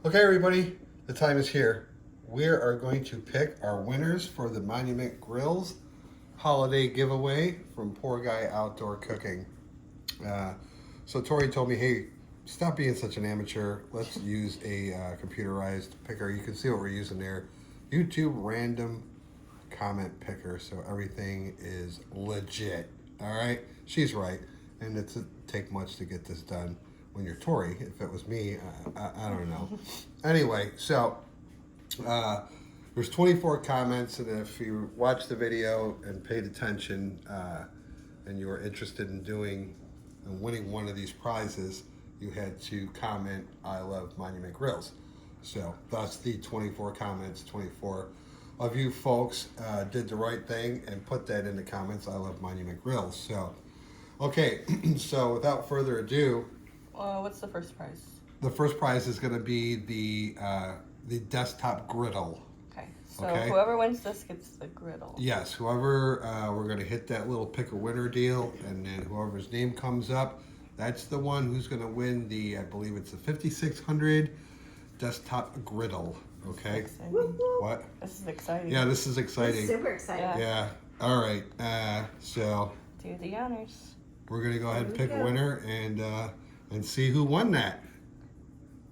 Okay, everybody, the time is here. We are going to pick our winners for the Monument Grills holiday giveaway from PoorGuy Outdoor Cooking. So Tori told me, hey, stop being such an amateur. Let's use a computerized picker. You can see what we're using there. YouTube random comment picker, so everything is legit. All right, she's right, and it doesn't take much to get this done. When you're Tori, if it was me, I don't know. Anyway, so there's 24 comments, and if you watched the video and paid attention, and you were interested in doing and winning one of these prizes, you had to comment, "I love Monument Grills." So that's the 24 comments. 24 of you folks did the right thing and put that in the comments. I love Monument Grills. So, okay, so without further ado. What's the first prize? The first prize is going to be the desktop griddle. Okay, so whoever wins this gets the griddle. Yes, whoever, we're going to hit that little pick a winner deal, and then whoever's name comes up, that's the one who's going to win the, I believe it's the 5600 desktop griddle. Okay. What? This is exciting. Yeah, this is exciting. It's super exciting. Yeah. All right. So do the honors. we're going to go ahead and pick a winner and see who won that.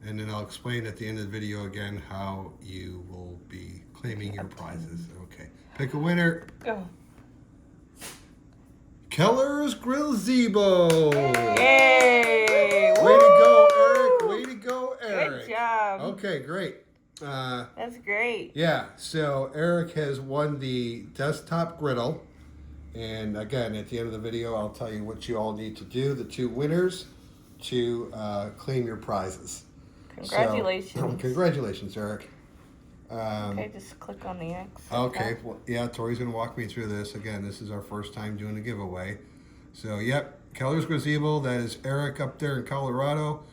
And then I'll explain at the end of the video again how you will be claiming your prizes. Okay. Pick a winner. Go. Keller's Grill Zebo. Yay! Way to go, Eric. Way to go, Eric. Good job. Okay, great. That's great. Yeah, so Eric has won the desktop griddle. And again, at the end of the video, I'll tell you what you all need to do, the two winners, to claim your prizes. Congratulations. So, congratulations, Eric. Okay, just click on the X. Okay, well, yeah, Tori's going to walk me through this. Again, this is our first time doing a giveaway. So, yep, Keller's Gazebo, that is Eric up there in Colorado.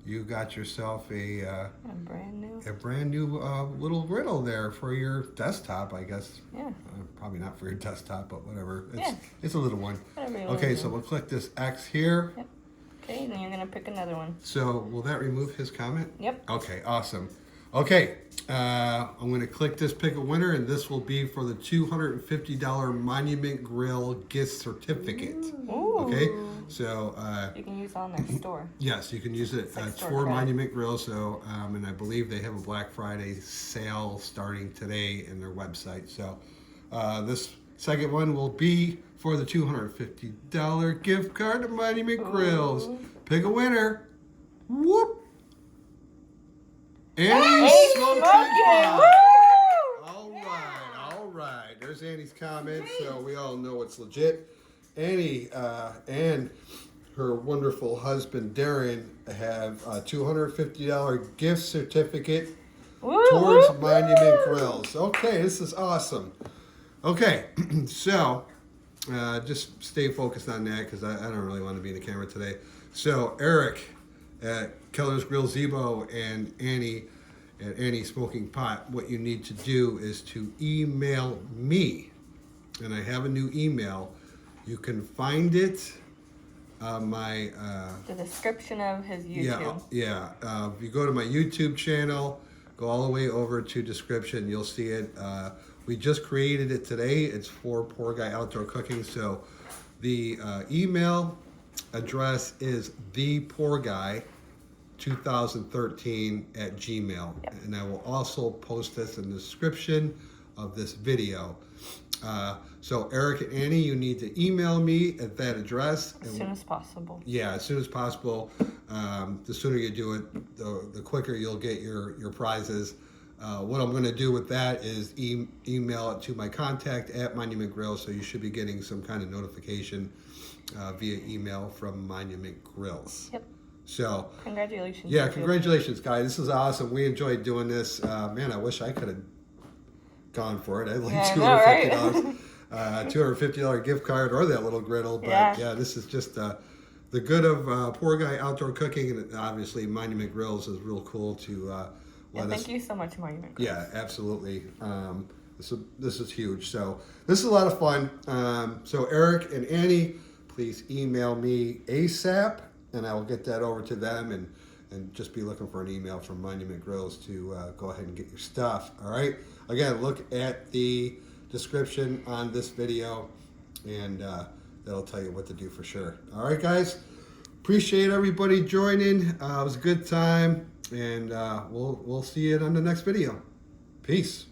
You got yourself a brand new little griddle there for your desktop, I guess. Yeah. Probably not for your desktop, but whatever. Yeah. It's a little one. Okay, so we'll click this X here. Yep. Okay, and then you're going to pick another one. So will that remove his comment? Yep. Okay, awesome. Okay, I'm going to click this pick a winner, and this will be for the $250 Monument Grill gift certificate. Ooh. Okay, so you can use it on their store. yes, you can use it. It's for Monument Grill. So, and I believe they have a Black Friday sale starting today in their website. So, this second one will be for the $250 gift card to Monument Grills. Pick a winner. Whoop. Annie's smoking pot. All right. There's Annie's comment, so we all know it's legit. Annie and her wonderful husband Darren have a $250 gift certificate towards Monument Grills. Okay, this is awesome. Okay, so just stay focused on that because I don't really want to be in the camera today. So Eric at Keller's Grill Zebo and Annie at Annie Smoking Pot, what you need to do is to email me. And I have a new email. You can find it on my... the description of his YouTube. Yeah. If you go to my YouTube channel, go all the way over to description, you'll see it. We just created it today. It's for PoorGuy Outdoor Cooking. So the email address is thepoorguy2013@gmail. Yep. And I will also post this in the description of this video. So Eric and Annie, you need to email me at that address. As soon as possible. Yeah, as soon as possible. The sooner you do it, the quicker you'll get your prizes. What I'm going to do with that is email it to my contact at Monument Grill, so you should be getting some kind of notification via email from Monument Grills. Yep. So congratulations. Yeah, congratulations, guys. This is awesome. We enjoyed doing this. Man, I wish I could have gone for it. I'd like $250. $250 gift card or that little griddle. But yeah, this is just the good of PoorGuy Outdoor Cooking, and obviously Monument Grills is real cool to thank you so much, Monument Grills. Yeah, absolutely. This is huge. So this is a lot of fun. So Eric and Annie, please email me ASAP, and I will get that over to them, and and just be looking for an email from Monument Grills to go ahead and get your stuff. All right. Again, look at the description on this video, and that'll tell you what to do for sure. All right, guys. Appreciate everybody joining. It was a good time, and we'll see you on the next video. Peace.